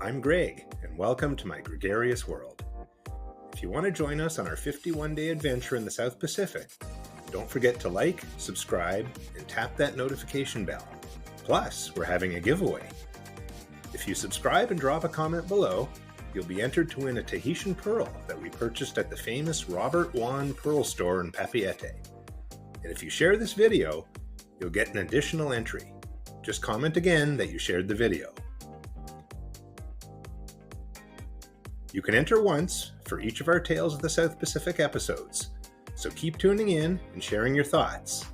I'm Greg, and welcome to my gregarious world. If you want to join us on our 51-day adventure in the South Pacific, don't forget to like, subscribe, and tap that notification bell. Plus, we're having a giveaway. If you subscribe and drop a comment below, you'll be entered to win a Tahitian Pearl that we purchased at the famous Robert Wan Store in Papeete. And if you share this video, you'll get an additional entry. Just comment again that you shared the video. You can enter once for each of our Tales of the South Pacific episodes, so keep tuning in and sharing your thoughts.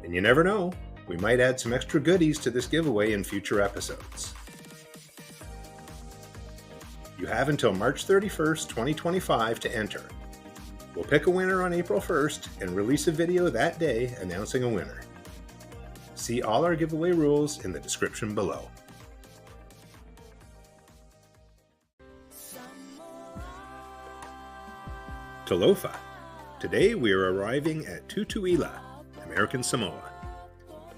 And you never know, we might add some extra goodies to this giveaway in future episodes. You have until March 31st, 2025 to enter. We'll pick a winner on April 1st and release a video that day announcing a winner. See all our giveaway rules in the description below. Talofa. Today we are arriving at Tutuila, American Samoa.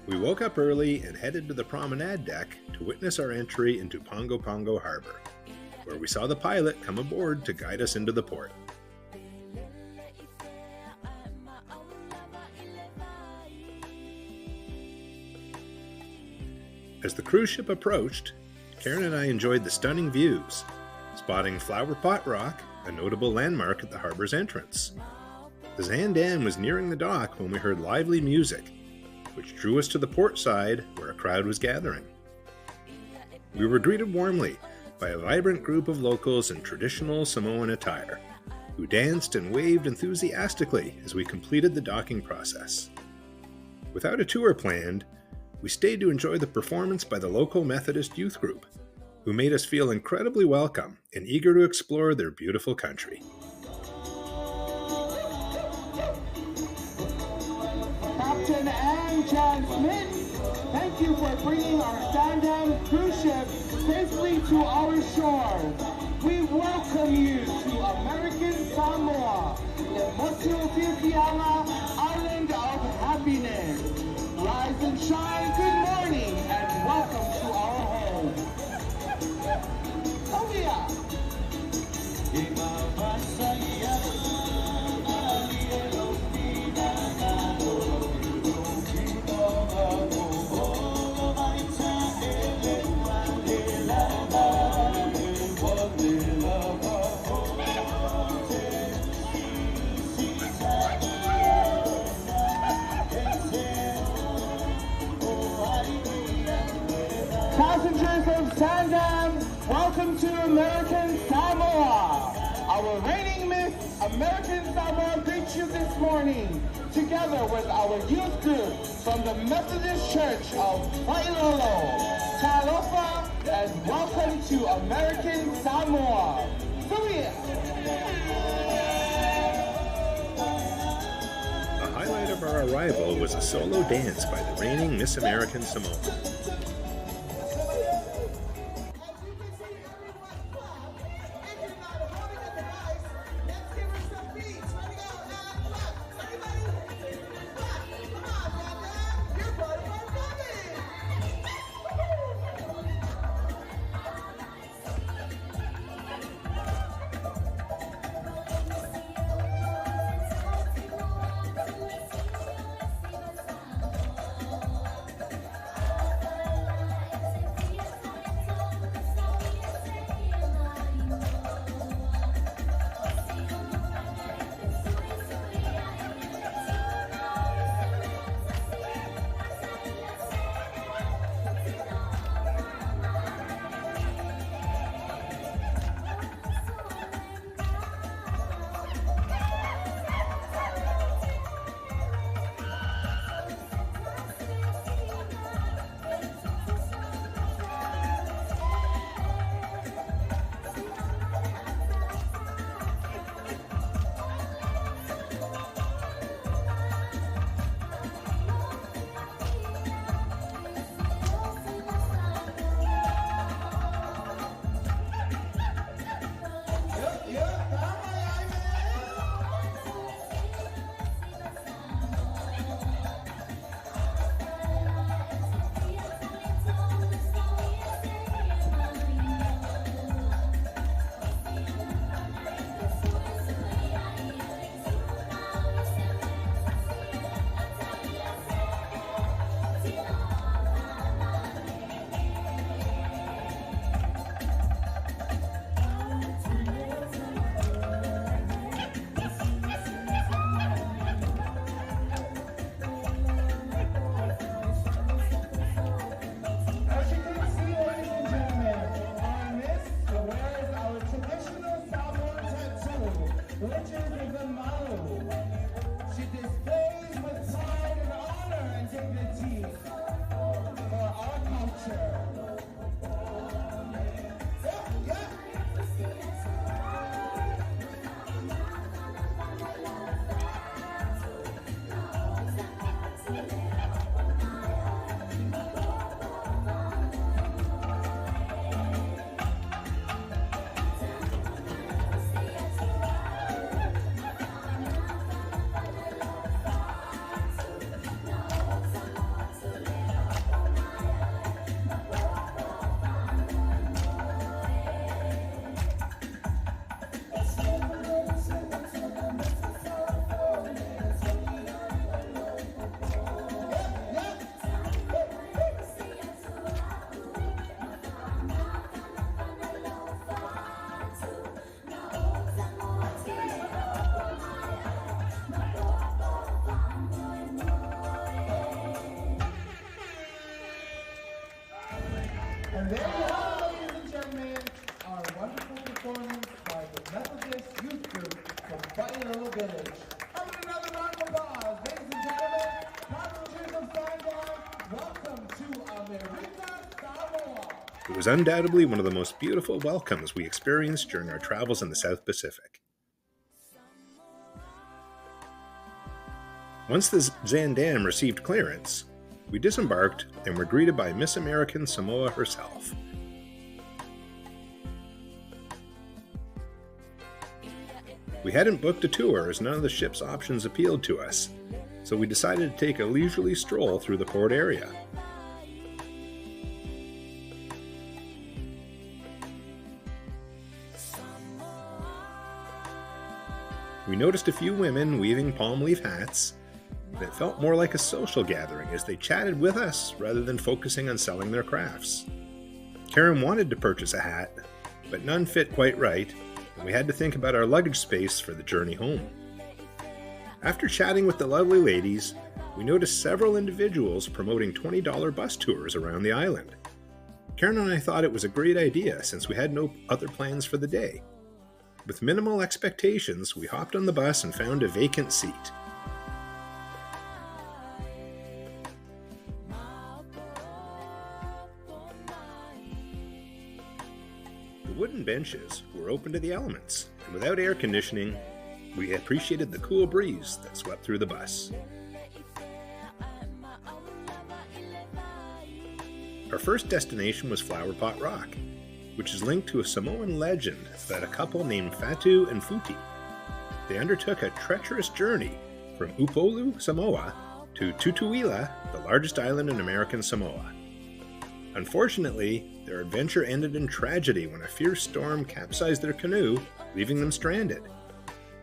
We woke up early and headed to the promenade deck to witness our entry into Pago Pago Harbor, where we saw the pilot come aboard to guide us into the port. As the cruise ship approached, Karen and I enjoyed the stunning views, spotting Flower Pot Rock, a notable landmark at the harbor's entrance. The Zaandam was nearing the dock when we heard lively music, which drew us to the port side where a crowd was gathering. We were greeted warmly by a vibrant group of locals in traditional Samoan attire, who danced and waved enthusiastically as we completed the docking process. Without a tour planned, we stayed to enjoy the performance by the local Methodist youth group, who made us feel incredibly welcome and eager to explore their beautiful country. Captain and Jasmine, thank you for bringing our Zaandam cruise ship safely to our shore. We welcome you to American Samoa, the Mosuotiala Island of Happiness. Rise and shine, good morning, and welcome to our home. Passengers of Zaandam, welcome to American Samoa. Our reigning Miss American Samoa greets you this morning, together with our youth group from the Methodist Church of Pailolo. Talofa, and welcome to American Samoa. The highlight of our arrival was a solo dance by the reigning Miss American Samoa. There you have it, ladies and gentlemen, our wonderful performance by the Methodist Youth Group from Funny Little Village. How about another round of applause, ladies and gentlemen, passengers of Zaandam, welcome to America, Samoa. It was undoubtedly one of the most beautiful welcomes we experienced during our travels in the South Pacific. Once the Zaandam received clearance, we disembarked and were greeted by Miss American Samoa herself. We hadn't booked a tour as none of the ship's options appealed to us, so we decided to take a leisurely stroll through the port area. We noticed a few women weaving palm leaf hats, and it felt more like a social gathering as they chatted with us rather than focusing on selling their crafts. Karen wanted to purchase a hat, but none fit quite right, and we had to think about our luggage space for the journey home. After chatting with the lovely ladies, we noticed several individuals promoting $20 bus tours around the island. Karen and I thought it was a great idea since we had no other plans for the day. With minimal expectations, we hopped on the bus and found a vacant seat. The wooden benches were open to the elements, and without air conditioning, we appreciated the cool breeze that swept through the bus. Our first destination was Flower Pot Rock, which is linked to a Samoan legend about a couple named Fatu and Futi. They undertook a treacherous journey from Upolu, Samoa, to Tutuila, the largest island in American Samoa. Unfortunately, their adventure ended in tragedy when a fierce storm capsized their canoe, leaving them stranded.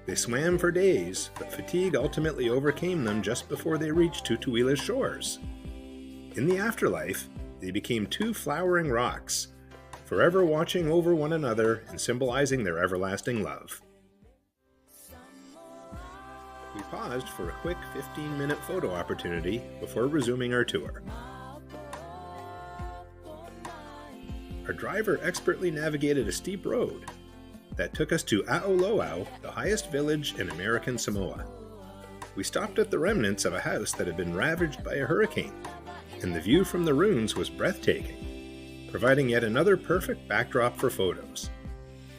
They swam for days, but fatigue ultimately overcame them just before they reached Tutuila's shores. In the afterlife, they became two flowering rocks, forever watching over one another and symbolizing their everlasting love. We paused for a quick 15-minute photo opportunity before resuming our tour. Our driver expertly navigated a steep road that took us to A'oloau, the highest village in American Samoa. We stopped at the remnants of a house that had been ravaged by a hurricane, and the view from the ruins was breathtaking, providing yet another perfect backdrop for photos.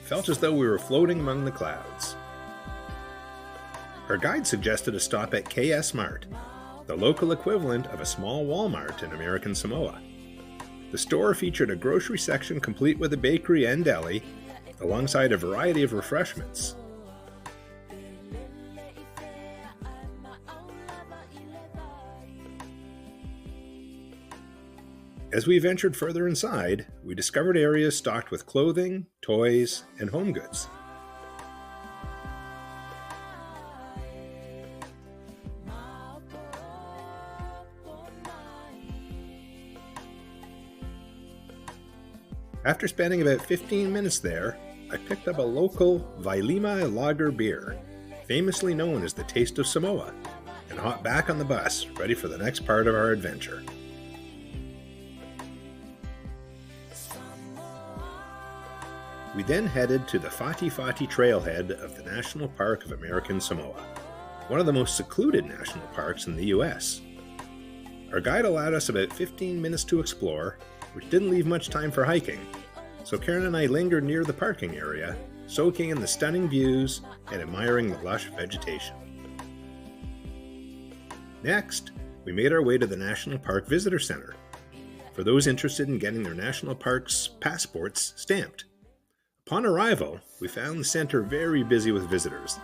It felt as though we were floating among the clouds. Our guide suggested a stop at KS Mart, the local equivalent of a small Walmart in American Samoa. The store featured a grocery section complete with a bakery and deli, alongside a variety of refreshments. As we ventured further inside, we discovered areas stocked with clothing, toys, and home goods. After spending about 15 minutes there, I picked up a local Vailima lager beer, famously known as the Taste of Samoa, and hopped back on the bus, ready for the next part of our adventure. We then headed to the Fati Fati trailhead of the National Park of American Samoa, one of the most secluded national parks in the US. Our guide allowed us about 15 minutes to explore, which didn't leave much time for hiking, so Karen and I lingered near the parking area, soaking in the stunning views and admiring the lush vegetation. Next, we made our way to the National Park Visitor Center, for those interested in getting their national parks passports stamped. Upon arrival, we found the center very busy with visitors,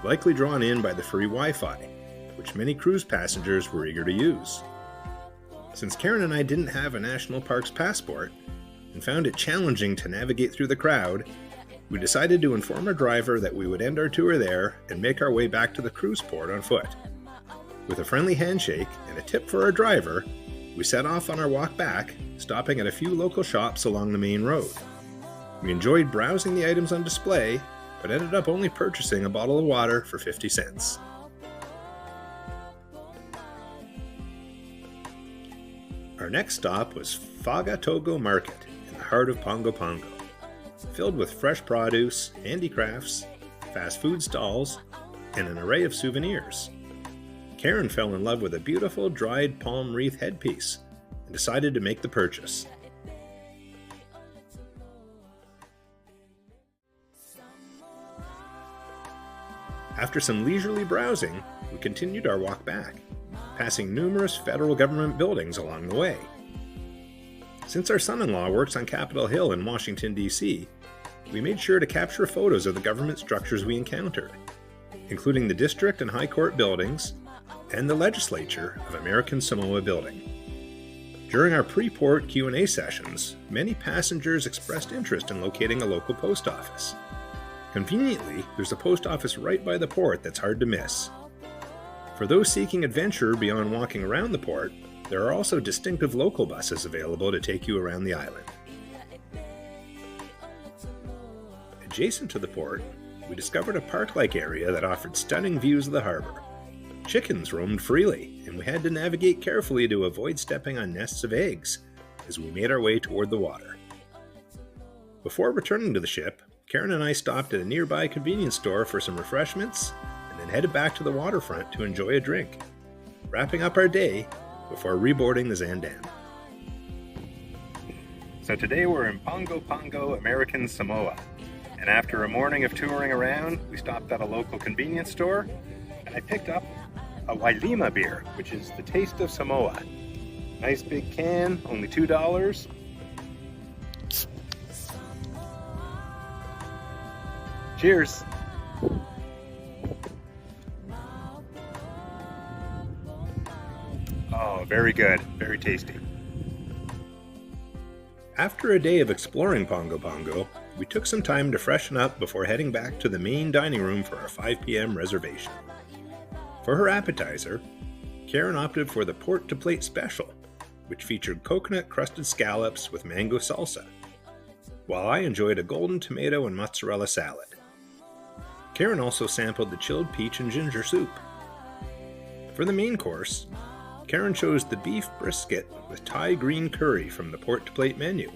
likely drawn in by the free Wi-Fi, which many cruise passengers were eager to use. Since Karen and I didn't have a national parks passport and found it challenging to navigate through the crowd, we decided to inform our driver that we would end our tour there and make our way back to the cruise port on foot. With a friendly handshake and a tip for our driver, we set off on our walk back, stopping at a few local shops along the main road. We enjoyed browsing the items on display, but ended up only purchasing a bottle of water for 50 cents. Our next stop was Fagatogo Market in the heart of Pago Pago, filled with fresh produce, handicrafts, fast food stalls, and an array of souvenirs. Karen fell in love with a beautiful dried palm wreath headpiece and decided to make the purchase. After some leisurely browsing, we continued our walk back, passing numerous federal government buildings along the way. Since our son-in-law works on Capitol Hill in Washington, D.C., we made sure to capture photos of the government structures we encountered, including the District and High Court buildings and the Legislature of American Samoa building. During our pre-port Q&A sessions, many passengers expressed interest in locating a local post office. Conveniently, there's a post office right by the port that's hard to miss. For those seeking adventure beyond walking around the port, there are also distinctive local buses available to take you around the island. Adjacent to the port, we discovered a park-like area that offered stunning views of the harbor. Chickens roamed freely, and we had to navigate carefully to avoid stepping on nests of eggs as we made our way toward the water. Before returning to the ship, Karen and I stopped at a nearby convenience store for some refreshments and then headed back to the waterfront to enjoy a drink, wrapping up our day before reboarding the Zaandam. So today we're in Pago Pago, American Samoa. And after a morning of touring around, we stopped at a local convenience store, and I picked up a Wailima beer, which is the taste of Samoa. Nice big can, only $2. Cheers! Oh, very good, very tasty. After a day of exploring Pago Pago, we took some time to freshen up before heading back to the main dining room for our 5 p.m. reservation. For her appetizer, Karen opted for the Port to Plate Special, which featured coconut-crusted scallops with mango salsa, while I enjoyed a golden tomato and mozzarella salad. Karen also sampled the chilled peach and ginger soup. For the main course, Karen chose the beef brisket with Thai green curry from the Port to Plate menu,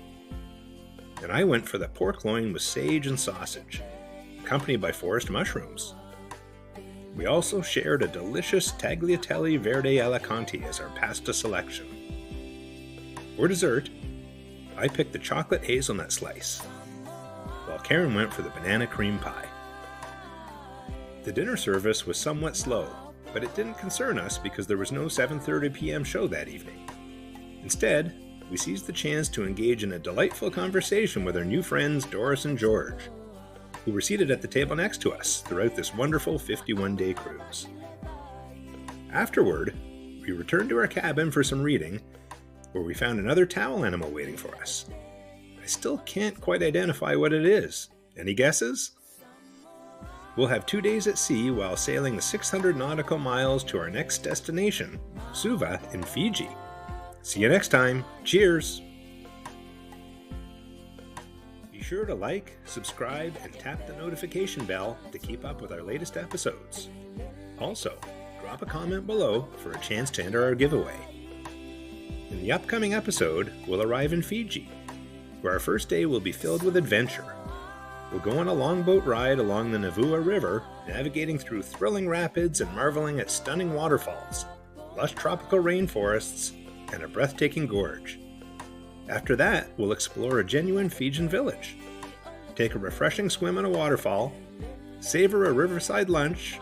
and I went for the pork loin with sage and sausage, accompanied by forest mushrooms. We also shared a delicious tagliatelle verde alla Conti as our pasta selection. For dessert, I picked the chocolate hazelnut slice, while Karen went for the banana cream pie. The dinner service was somewhat slow, but it didn't concern us because there was no 7:30 p.m. show that evening. Instead, we seized the chance to engage in a delightful conversation with our new friends Doris and George, who were seated at the table next to us throughout this wonderful 51-day cruise. Afterward, we returned to our cabin for some reading, where we found another towel animal waiting for us. I still can't quite identify what it is. Any guesses? We'll have 2 days at sea while sailing the 600 nautical miles to our next destination, Suva in Fiji. See you next time. Cheers! Be sure to like, subscribe, and tap the notification bell to keep up with our latest episodes. Also, drop a comment below for a chance to enter our giveaway. In the upcoming episode, we'll arrive in Fiji, where our first day will be filled with adventure. We'll go on a longboat ride along the Navua River, navigating through thrilling rapids and marveling at stunning waterfalls, lush tropical rainforests, and a breathtaking gorge. After that, we'll explore a genuine Fijian village, take a refreshing swim in a waterfall, savor a riverside lunch,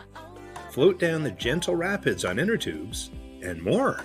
float down the gentle rapids on inner tubes, and more.